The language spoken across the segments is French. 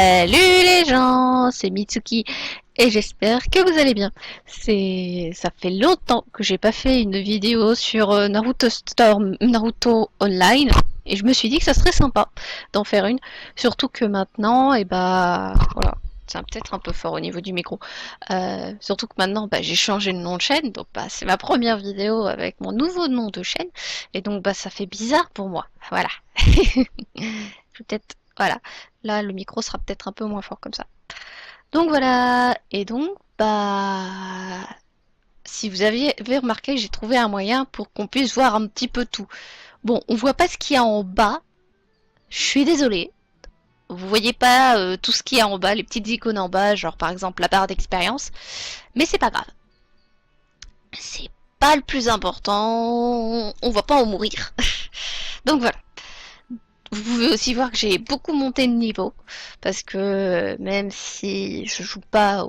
Salut les gens, c'est Mitsuki et j'espère que vous allez bien. Ça fait longtemps que j'ai pas fait une vidéo sur Naruto Storm, Naruto Online et je me suis dit que ça serait sympa d'en faire une, surtout que maintenant, et bah voilà, c'est peut-être un peu fort au niveau du micro. Surtout que maintenant, bah, j'ai changé de nom de chaîne, donc bah c'est ma première vidéo avec mon nouveau nom de chaîne et donc bah ça fait bizarre pour moi. Voilà. Peut-être, voilà. Là, le micro sera peut-être un peu moins fort comme ça. Donc voilà. Et donc, bah, si vous avez remarqué, j'ai trouvé un moyen pour qu'on puisse voir un petit peu tout. Bon, on voit pas ce qu'il y a en bas. Je suis désolée. Vous voyez pas tout ce qu'il y a en bas, les petites icônes en bas, genre par exemple la barre d'expérience. Mais c'est pas grave. C'est pas le plus important. On va pas en mourir. Donc voilà. Vous pouvez aussi voir que j'ai beaucoup monté de niveau parce que même si je joue pas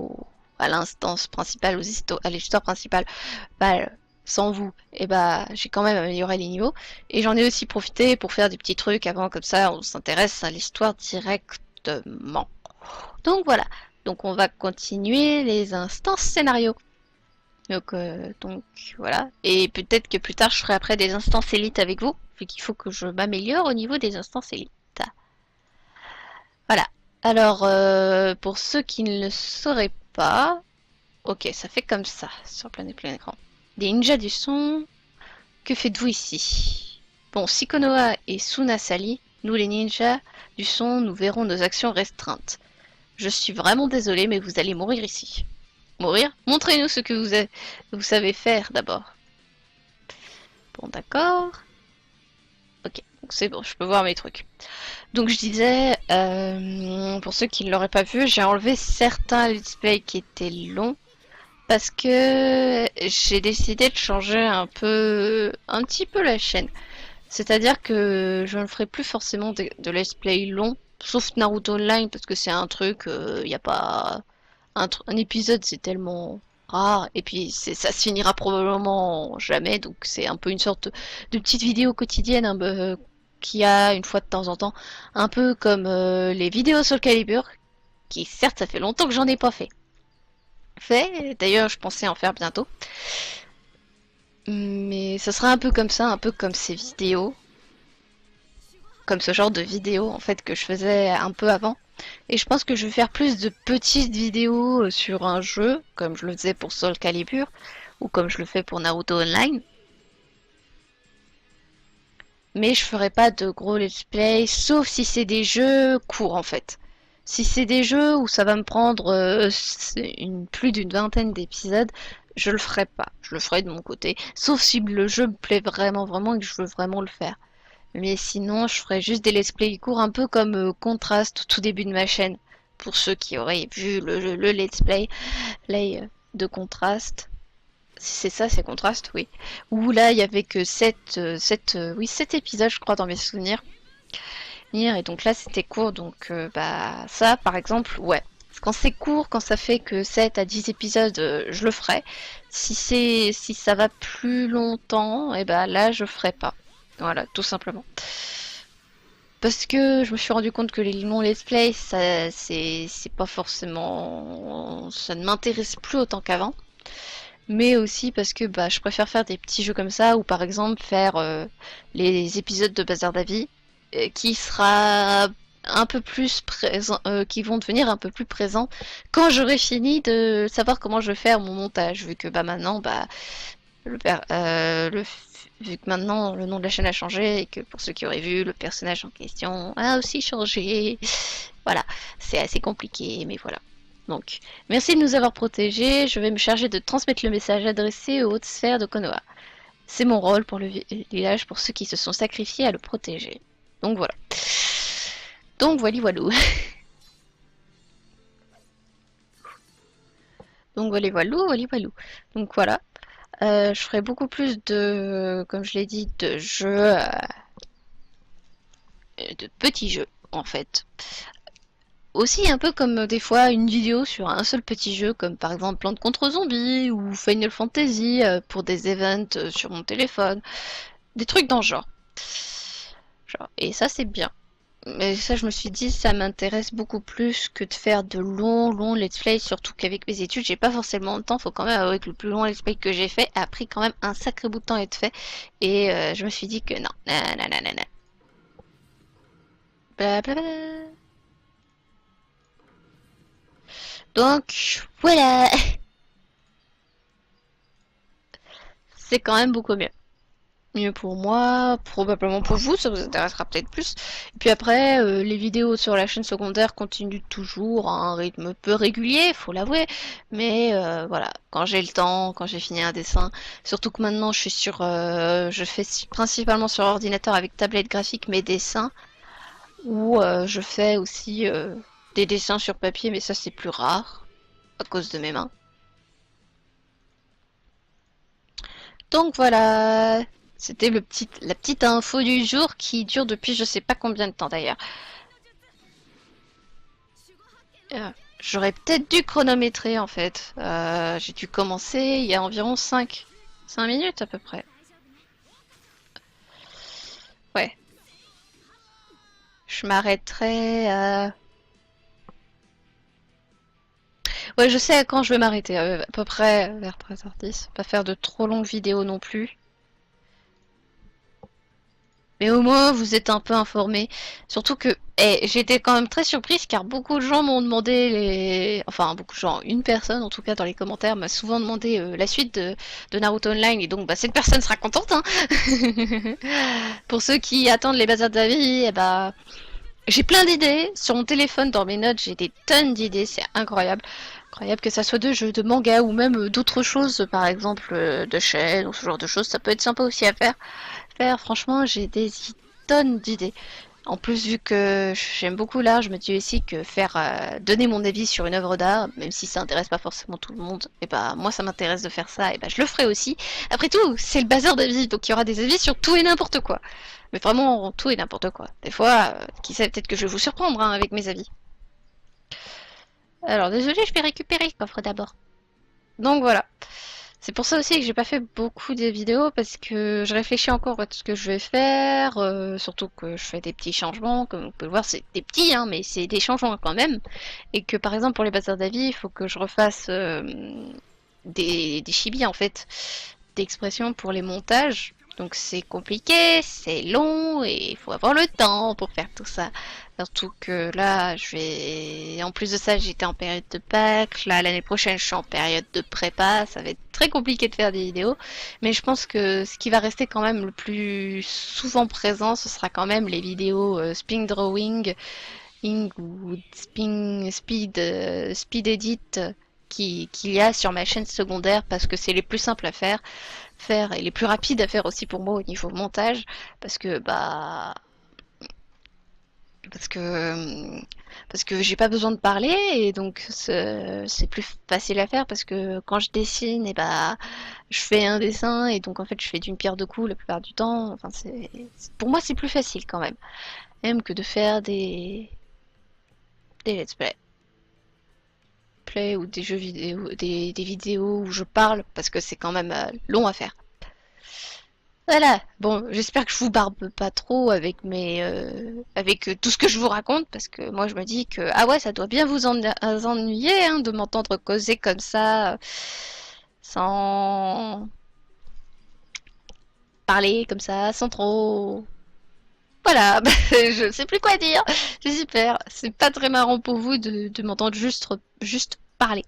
à l'instance principale, à l'histoire principale, bah, sans vous, et bah j'ai quand même amélioré les niveaux. Et j'en ai aussi profité pour faire des petits trucs avant, comme ça on s'intéresse à l'histoire directement. Donc voilà, donc on va continuer les instances scénario. Donc voilà, et peut-être que plus tard je ferai après des instances élites avec vous, vu qu'il faut que je m'améliore au niveau des instances élites. Voilà. Alors, pour ceux qui ne le sauraient pas, ok, ça fait comme ça sur plein écran. Des ninjas du son, que faites-vous ici? Bon, si Konoha et Suna s'allient, nous les ninjas du son, nous verrons nos actions restreintes. Je suis vraiment désolée, mais vous allez mourir ici. Mourir? Montrez-nous ce que vous savez faire d'abord. Bon, d'accord. Ok, donc c'est bon, je peux voir mes trucs. Donc je disais, pour ceux qui ne l'auraient pas vu, j'ai enlevé certains let's play qui étaient longs parce que j'ai décidé de changer un petit peu la chaîne. C'est-à-dire que je ne ferai plus forcément de let's play longs, sauf Naruto Online parce que c'est un truc, il n'y a pas un épisode, c'est tellement rare et puis ça se finira probablement jamais, donc c'est un peu une sorte de petite vidéo quotidienne un peu qu'il y a une fois de temps en temps, un peu comme les vidéos Soul Calibur, qui certes ça fait longtemps que j'en ai pas fait, d'ailleurs je pensais en faire bientôt, mais ce sera un peu comme ça, un peu comme ces vidéos, comme ce genre de vidéos en fait que je faisais un peu avant. Et je pense que je vais faire plus de petites vidéos sur un jeu, comme je le faisais pour Soul Calibur, ou comme je le fais pour Naruto Online. Mais je ferai pas de gros let's play, sauf si c'est des jeux courts en fait. Si c'est des jeux où ça va me prendre plus d'une vingtaine d'épisodes, je le ferai pas. Je le ferai de mon côté. Sauf si le jeu me plaît vraiment et que je veux vraiment le faire. Mais sinon, je ferai juste des let's play courts, un peu comme Contrast au tout début de ma chaîne. Pour ceux qui auraient vu le let's play de Contrast. Si c'est ça, c'est Contrast, oui. Où là, il y avait que 7 épisodes, je crois, dans mes souvenirs. Et donc là, c'était court, donc bah ça, par exemple, ouais. Quand c'est court, quand ça fait que 7 à 10 épisodes, je le ferai. Si ça va plus longtemps, et bah là, je ferai pas. Voilà, tout simplement. Parce que je me suis rendu compte que les longs let's play, ça, c'est pas forcément, ça ne m'intéresse plus autant qu'avant. Mais aussi parce que bah, je préfère faire des petits jeux comme ça, ou par exemple faire les épisodes de Bazar d'Avis, qui sera un peu plus présent, qui vont devenir un peu plus présents quand j'aurai fini de savoir comment je vais faire mon montage, vu que bah maintenant bah le, vu que maintenant le nom de la chaîne a changé et que pour ceux qui auraient vu, le personnage en question a aussi changé. Voilà, c'est assez compliqué, mais voilà. Donc, merci de nous avoir protégés. Je vais me charger de transmettre le message adressé aux hautes sphères de Konoha. C'est mon rôle pour le village, pour ceux qui se sont sacrifiés à le protéger. Donc voilà. Donc voilà, voilou. Donc voilà, voilou, voilà, voilou. Donc voilà. Je ferai beaucoup plus de, comme je l'ai dit, de jeux, de petits jeux en fait. Aussi un peu comme des fois une vidéo sur un seul petit jeu, comme par exemple Plante contre Zombie ou Final Fantasy pour des events sur mon téléphone. Des trucs dans ce genre. Et ça c'est bien. Mais ça, je me suis dit, ça m'intéresse beaucoup plus que de faire de longs let's play, surtout qu'avec mes études, j'ai pas forcément le temps. Faut quand même avouer que le plus long let's play que j'ai fait a pris quand même un sacré bout de temps à être fait. Et je me suis dit que non, non, non, non, non, non. Blablabla. Donc, voilà. C'est quand même beaucoup mieux. Mieux pour moi, probablement pour vous, ça vous intéressera peut-être plus. Et puis après, les vidéos sur la chaîne secondaire continuent toujours à un rythme peu régulier, faut l'avouer. Mais voilà, quand j'ai le temps, quand j'ai fini un dessin, surtout que maintenant je suis sur, je fais principalement sur ordinateur avec tablette graphique mes dessins, ou je fais aussi des dessins sur papier, mais ça c'est plus rare à cause de mes mains. Donc voilà, c'était la petite info du jour qui dure depuis je sais pas combien de temps d'ailleurs. J'aurais peut-être dû chronométrer en fait. J'ai dû commencer il y a environ 5 minutes à peu près. Ouais, je m'arrêterai à... Ouais, je sais à quand je vais m'arrêter, à peu près vers 13h10. Pas faire de trop longues vidéos non plus. Mais au moins, vous êtes un peu informés. Surtout que j'étais quand même très surprise car beaucoup de gens m'ont demandé Enfin, beaucoup de gens, une personne en tout cas dans les commentaires m'a souvent demandé la suite de Naruto Online et donc bah, cette personne sera contente. Hein. Pour ceux qui attendent les bazars d'avis, j'ai plein d'idées. Sur mon téléphone, dans mes notes, j'ai des tonnes d'idées. C'est incroyable. Incroyable que ça soit de jeux, de mangas ou même d'autres choses, par exemple de chaînes ou ce genre de choses. Ça peut être sympa aussi à faire. Franchement, j'ai des tonnes d'idées. En plus, vu que j'aime beaucoup l'art, je me dis aussi que faire donner mon avis sur une œuvre d'art, même si ça intéresse pas forcément tout le monde, et bah moi ça m'intéresse de faire ça, et bah je le ferai aussi. Après tout, c'est le bazar d'avis, donc il y aura des avis sur tout et n'importe quoi. Mais vraiment tout et n'importe quoi. Des fois, qui sait, peut-être que je vais vous surprendre hein, avec mes avis. Alors désolé, je vais récupérer le coffre d'abord. Donc voilà. C'est pour ça aussi que j'ai pas fait beaucoup de vidéos parce que je réfléchis encore à tout ce que je vais faire, surtout que je fais des petits changements, comme on peut le voir c'est des petits hein, mais c'est des changements quand même, et que par exemple pour les bazars d'avis il faut que je refasse des chibis en fait, d'expressions pour les montages, donc c'est compliqué, c'est long et il faut avoir le temps pour faire tout ça. Surtout que là, en plus de ça, j'étais en période de Pâques. Là, l'année prochaine, je suis en période de prépa. Ça va être très compliqué de faire des vidéos. Mais je pense que ce qui va rester quand même le plus souvent présent, ce sera quand même les vidéos spin drawing ou speed edit qu'il y a sur ma chaîne secondaire parce que c'est les plus simples à faire et les plus rapides à faire aussi pour moi au niveau montage parce que parce que parce que j'ai pas besoin de parler et donc c'est plus facile à faire parce que quand je dessine et je fais un dessin et donc en fait je fais d'une pierre deux coups la plupart du temps. Enfin pour moi c'est plus facile quand même que de faire des let's play ou des jeux vidéo des vidéos où je parle parce que c'est quand même long à faire. Voilà, bon, j'espère que je vous barbe pas trop avec avec tout ce que je vous raconte, parce que moi je me dis que ah ouais, ça doit bien vous ennuyer hein, de m'entendre causer comme ça, sans parler comme ça, sans trop. Voilà, je sais plus quoi dire. C'est super. C'est pas très marrant pour vous de m'entendre juste parler.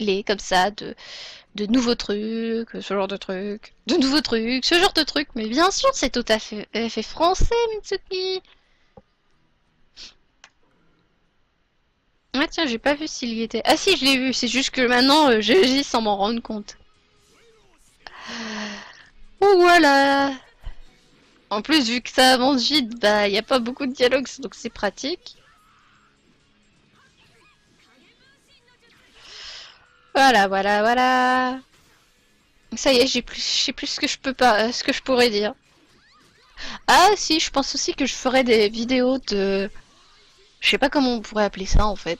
Les comme ça de nouveaux trucs, ce genre de trucs, de nouveaux trucs, ce genre de trucs. Mais bien sûr, c'est tout à fait français, Mitsuki. Ah tiens, j'ai pas vu s'il y était. Ah si, je l'ai vu. C'est juste que maintenant, j'agis sans m'en rendre compte. Oh, voilà. En plus, vu que ça avance vite, bah, y a pas beaucoup de dialogues, donc c'est pratique. Voilà, voilà, voilà. Ça y est, je sais plus ce que je peux pas, ce que je pourrais dire. Ah si, je pense aussi que je ferai des vidéos de Je sais pas comment on pourrait appeler ça en fait.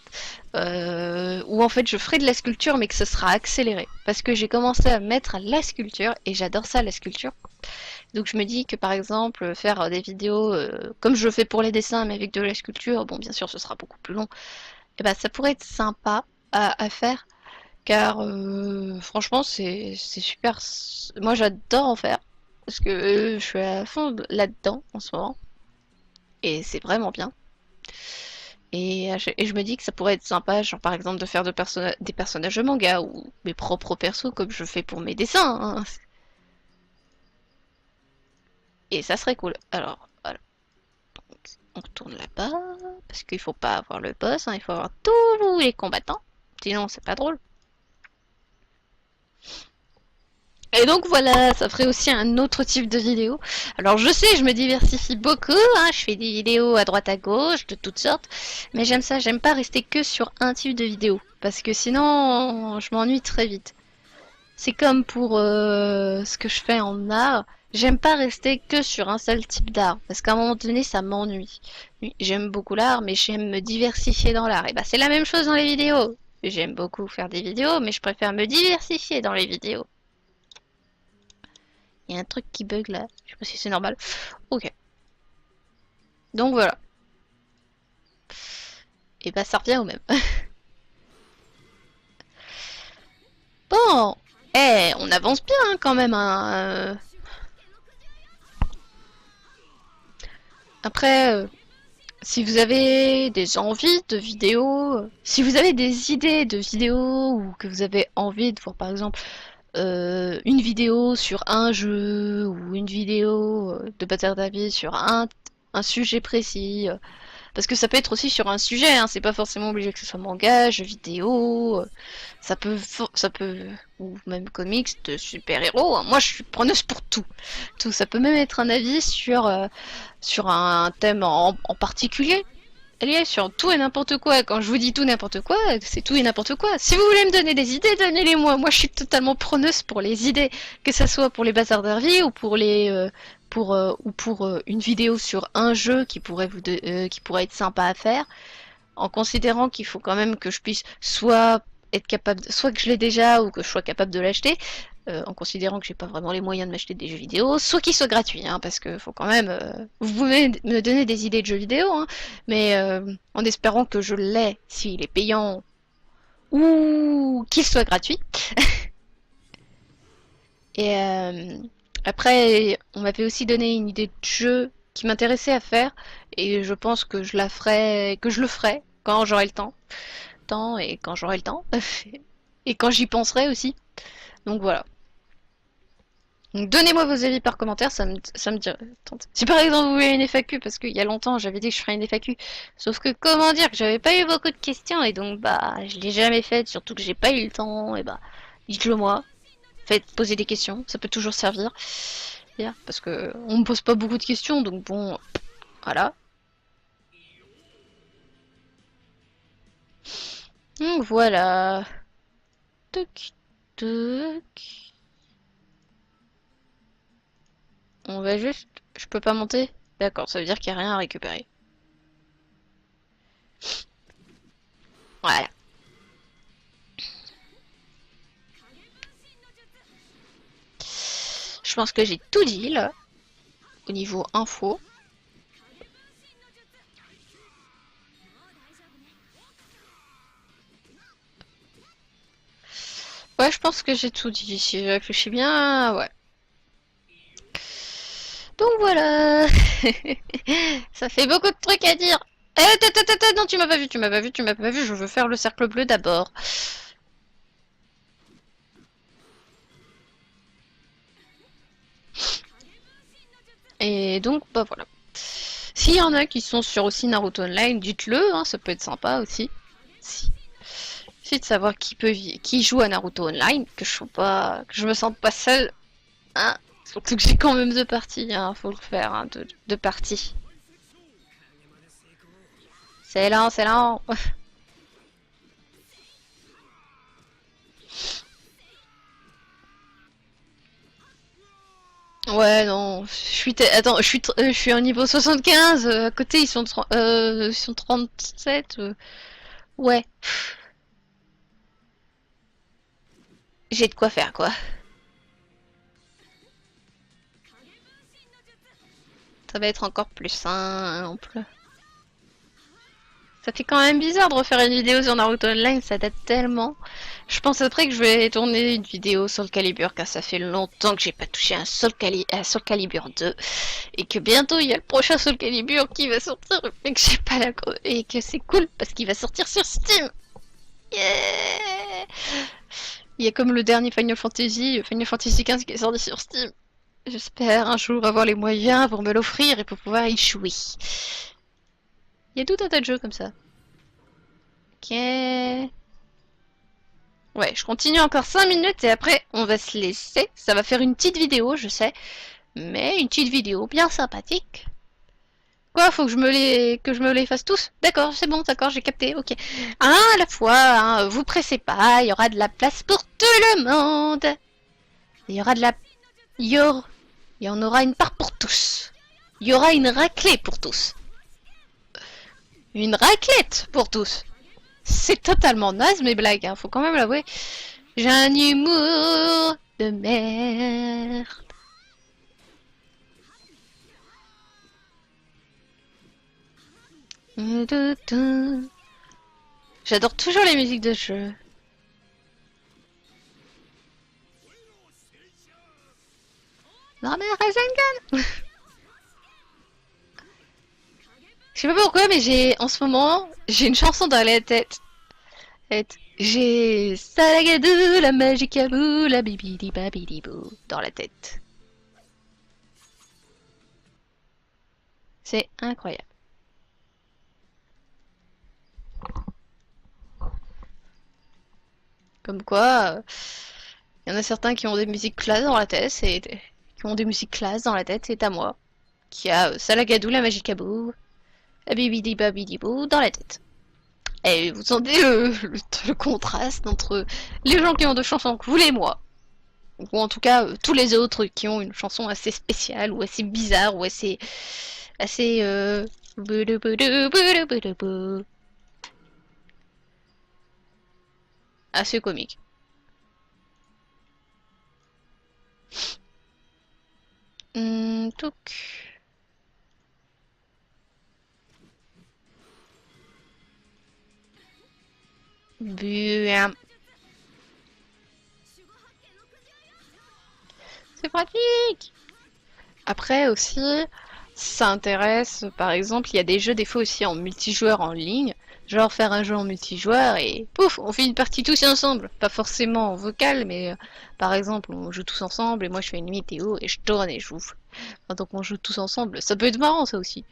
Où en fait je ferai de la sculpture mais que ce sera accéléré. Parce que j'ai commencé à mettre à la sculpture et j'adore ça la sculpture. Donc je me dis que par exemple faire des vidéos comme je le fais pour les dessins mais avec de la sculpture, bon bien sûr ce sera beaucoup plus long, et ben ça pourrait être sympa à faire car franchement c'est super. Moi j'adore en faire parce que je suis à fond là-dedans en ce moment et c'est vraiment bien. Et je me dis que ça pourrait être sympa, genre par exemple de faire des personnages de manga ou mes propres persos comme je fais pour mes dessins, hein. Et ça serait cool. Alors voilà, on retourne là-bas parce qu'il faut pas avoir le boss, hein, il faut avoir tous les combattants, sinon c'est pas drôle. Et donc voilà, ça ferait aussi un autre type de vidéo. Alors je sais, je me diversifie beaucoup, hein, je fais des vidéos à droite à gauche, de toutes sortes, mais j'aime ça, j'aime pas rester que sur un type de vidéo, parce que sinon je m'ennuie très vite. C'est comme pour ce que je fais en art, j'aime pas rester que sur un seul type d'art, parce qu'à un moment donné ça m'ennuie. Oui, j'aime beaucoup l'art, mais j'aime me diversifier dans l'art. Et bah c'est la même chose dans les vidéos. J'aime beaucoup faire des vidéos, mais je préfère me diversifier dans les vidéos. Il y a un truc qui bug là. Je sais pas si c'est normal. Ok. Donc voilà. Et bah ça revient au même. Bon. Eh, on avance bien hein, quand même. Hein. Après, si vous avez des envies de vidéos, si vous avez des idées de vidéos ou que vous avez envie de voir par exemple une vidéo sur un jeu ou une vidéo de bataille d'avis sur un sujet précis, parce que ça peut être aussi sur un sujet, hein, c'est pas forcément obligé que ce soit manga, jeux vidéo, ça peut, ou même comics de super-héros, hein. Moi, je suis preneuse pour tout. Tout, ça peut même être un avis sur un thème en particulier. Allez, sur tout et n'importe quoi. Quand je vous dis tout n'importe quoi, c'est tout et n'importe quoi. Si vous voulez me donner des idées, donnez-les moi. Moi, je suis totalement preneuse pour les idées, que ça soit pour les bazars d'Hervé ou pour une vidéo sur un jeu qui pourrait être sympa à faire, en considérant qu'il faut quand même que je puisse soit être capable, soit que je l'ai déjà ou que je sois capable de l'acheter, en considérant que j'ai pas vraiment les moyens de m'acheter des jeux vidéo, soit qu'ils soient gratuits, hein, parce que faut quand même, vous pouvez me donner des idées de jeux vidéo, hein, mais en espérant que je l'ai s'il est payant ou qu'il soit gratuit. Et après, on m'avait aussi donné une idée de jeu qui m'intéressait à faire, et je pense que je le ferai quand j'aurai le temps et quand j'aurai le temps, et quand j'y penserai aussi. Donc voilà. Donc donnez-moi vos avis par commentaire, ça me dirait. Si par exemple vous voulez une FAQ, parce qu'il y a longtemps j'avais dit que je ferais une FAQ, sauf que comment dire que j'avais pas eu beaucoup de questions et donc bah je l'ai jamais faite, surtout que j'ai pas eu le temps, et bah dites-le moi, faites poser des questions, ça peut toujours servir. Yeah, parce que on me pose pas beaucoup de questions, donc bon, voilà. Donc voilà. Toc, toc. On va juste. Je peux pas monter? D'accord, ça veut dire qu'il n'y a rien à récupérer. Voilà. Je pense que j'ai tout dit là, au niveau info. Ouais, je pense que j'ai tout dit. Si je réfléchis bien, ouais. Donc voilà. Ça fait beaucoup de trucs à dire. Non, tu m'as pas vu, tu m'as pas vu, tu m'as pas vu. Je veux faire le cercle bleu d'abord. Et donc, bah voilà. S'il y en a qui sont sur aussi Naruto Online, dites-le, hein, ça peut être sympa aussi. Si. C'est de savoir qui joue à Naruto Online, que je me sente pas seule, hein. Surtout que j'ai quand même deux parties, hein, faut le faire, hein, deux parties. C'est lent, c'est lent. Ouais, non, attends, je suis au niveau 75, à côté ils sont 37, ouais, j'ai de quoi faire, quoi. Ça va être encore plus simple. Ça fait quand même bizarre de refaire une vidéo sur Naruto Online, ça date tellement. Je pense après que je vais tourner une vidéo sur le Calibur, car ça fait longtemps que j'ai pas touché un Soul Calibur 2. Et que bientôt il y a le prochain Soul Calibur qui va sortir, et que j'ai pas la... Et que c'est cool, parce qu'il va sortir sur Steam. Yeah. Il y a comme le dernier Final Fantasy XV qui est sorti sur Steam. J'espère un jour avoir les moyens pour me l'offrir et pour pouvoir y jouer. Il y a tout un tas de jeux comme ça. Ok. Ouais, je continue encore 5 minutes et après on va se laisser. Ça va faire une petite vidéo, je sais. Mais une petite vidéo bien sympathique. Quoi, faut que je me les fasse tous? D'accord, c'est bon, d'accord, j'ai capté, ok. Un à la fois, hein, vous pressez pas, il y aura de la place pour tout le monde. Il y aura de la... Il y en aura une part pour tous. Il y aura une raclée pour tous. Une raclette pour tous. C'est totalement naze mes blagues, hein, faut quand même l'avouer. J'ai un humour de merde. J'adore toujours les musiques de jeu. Non mais Rasengan. Je sais pas pourquoi, mais en ce moment, j'ai une chanson dans la tête. J'ai Salagadou, la magicabou, la bibidi babidi bou dans la tête. C'est incroyable. Comme quoi, il y en a certains qui ont des musiques classe dans la tête, qui ont des musiques classe dans la tête, c'est à moi. Qui a Salagadou, la magicabou, la bibidi babidi bou dans la tête. Et vous sentez le contraste entre les gens qui ont de chansons que vous et moi, ou en tout cas tous les autres qui ont une chanson assez spéciale ou assez bizarre ou assez assez comique. Touc. Bien. C'est pratique. Après aussi, si ça intéresse, par exemple, il y a des jeux des fois aussi en multijoueur en ligne. Genre faire un jeu en multijoueur et pouf, on fait une partie tous ensemble. Pas forcément en vocal, mais par exemple, on joue tous ensemble et moi je fais une météo et je tourne et je joue. Enfin, donc on joue tous ensemble. Ça peut être marrant ça aussi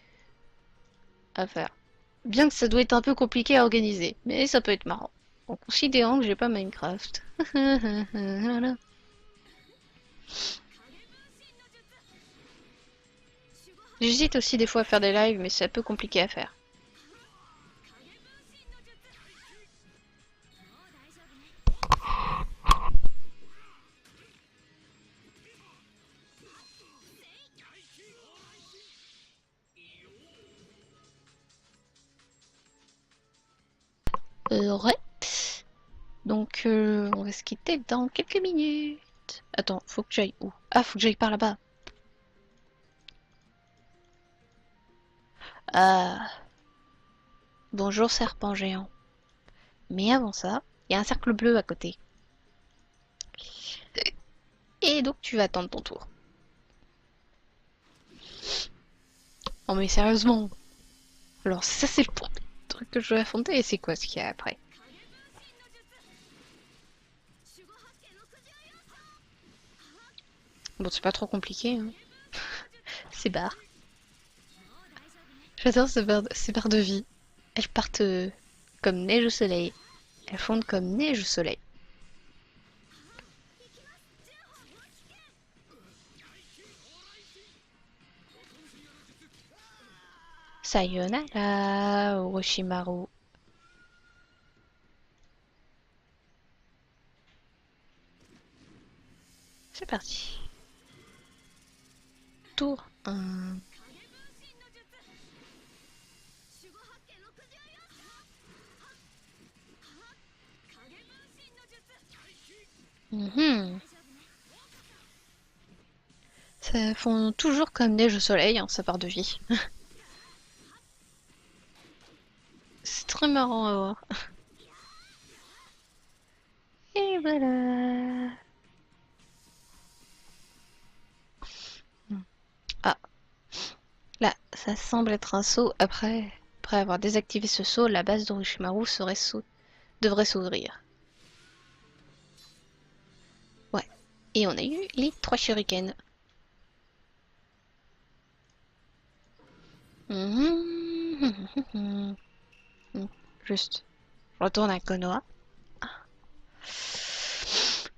à faire. Bien que ça doit être un peu compliqué à organiser, mais ça peut être marrant. En considérant que j'ai pas Minecraft. J'hésite aussi des fois à faire des lives, mais c'est un peu compliqué à faire. Ouais. Donc, on va se quitter dans quelques minutes. Attends, faut que j'aille où? Ah, faut que j'aille par là-bas. Ah, bonjour serpent géant. Mais avant ça, il y a un cercle bleu à côté. Et donc tu vas attendre ton tour. Oh mais sérieusement. Alors ça c'est le premier truc que je vais affronter et c'est quoi ce qu'il y a après? Bon c'est pas trop compliqué hein. C'est barres. J'adore ces barres de vie. Elles partent comme neige au soleil. Elles fondent comme neige au soleil. Sayonara, Orochimaru. C'est parti. tour. Mhm. Ça font toujours comme neige au soleil, hein, ça part de vie. C'est très marrant à voir. Et voilà. Ah, là, ça semble être un saut. Après avoir désactivé ce saut, la base d'Orochimaru devrait s'ouvrir. Ouais. Et on a eu les 3 shurikens. Mhm. Juste, je retourne à Konoha.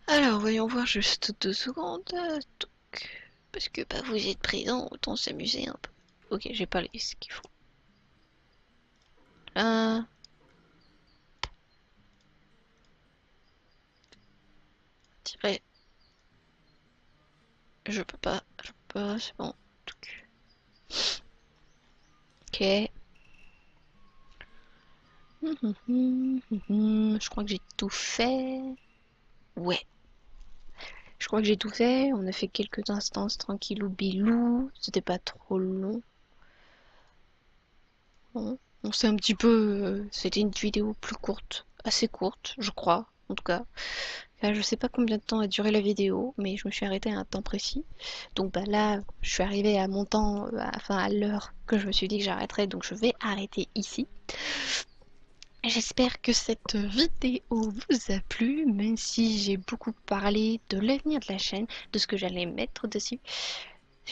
Alors, voyons voir juste 2 secondes. Parce que bah, vous êtes présent, autant s'amuser un peu. Ok, j'ai pas ce qu'il faut. Euh, Tirer. Je peux pas, c'est bon. Ok. Je crois que j'ai tout fait. Ouais, je crois que j'ai tout fait. On a fait quelques instances tranquillou bilou. C'était pas trop long. On s'est un petit peu. C'était une vidéo plus courte. Assez courte, je crois. En tout cas. Je sais pas combien de temps a duré la vidéo, mais je me suis arrêtée à un temps précis. Donc bah là, je suis arrivée à mon temps, enfin à l'heure que je me suis dit que j'arrêterais, donc je vais arrêter ici. J'espère que cette vidéo vous a plu, même si j'ai beaucoup parlé de l'avenir de la chaîne, de ce que j'allais mettre dessus,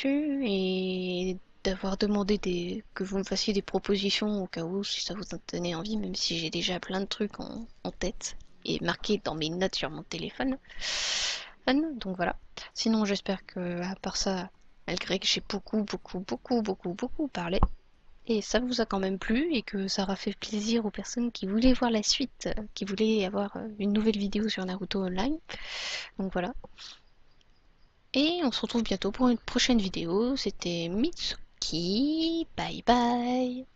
et d'avoir demandé que vous me fassiez des propositions au cas où, si ça vous en tenait envie, même si j'ai déjà plein de trucs en tête et marqués dans mes notes sur mon téléphone. Donc voilà. Sinon, j'espère que, à part ça, malgré que j'ai beaucoup parlé, et ça vous a quand même plu et que ça aura fait plaisir aux personnes qui voulaient voir la suite, qui voulaient avoir une nouvelle vidéo sur Naruto Online. Donc voilà. Et on se retrouve bientôt pour une prochaine vidéo. C'était Mitsuki. Bye bye.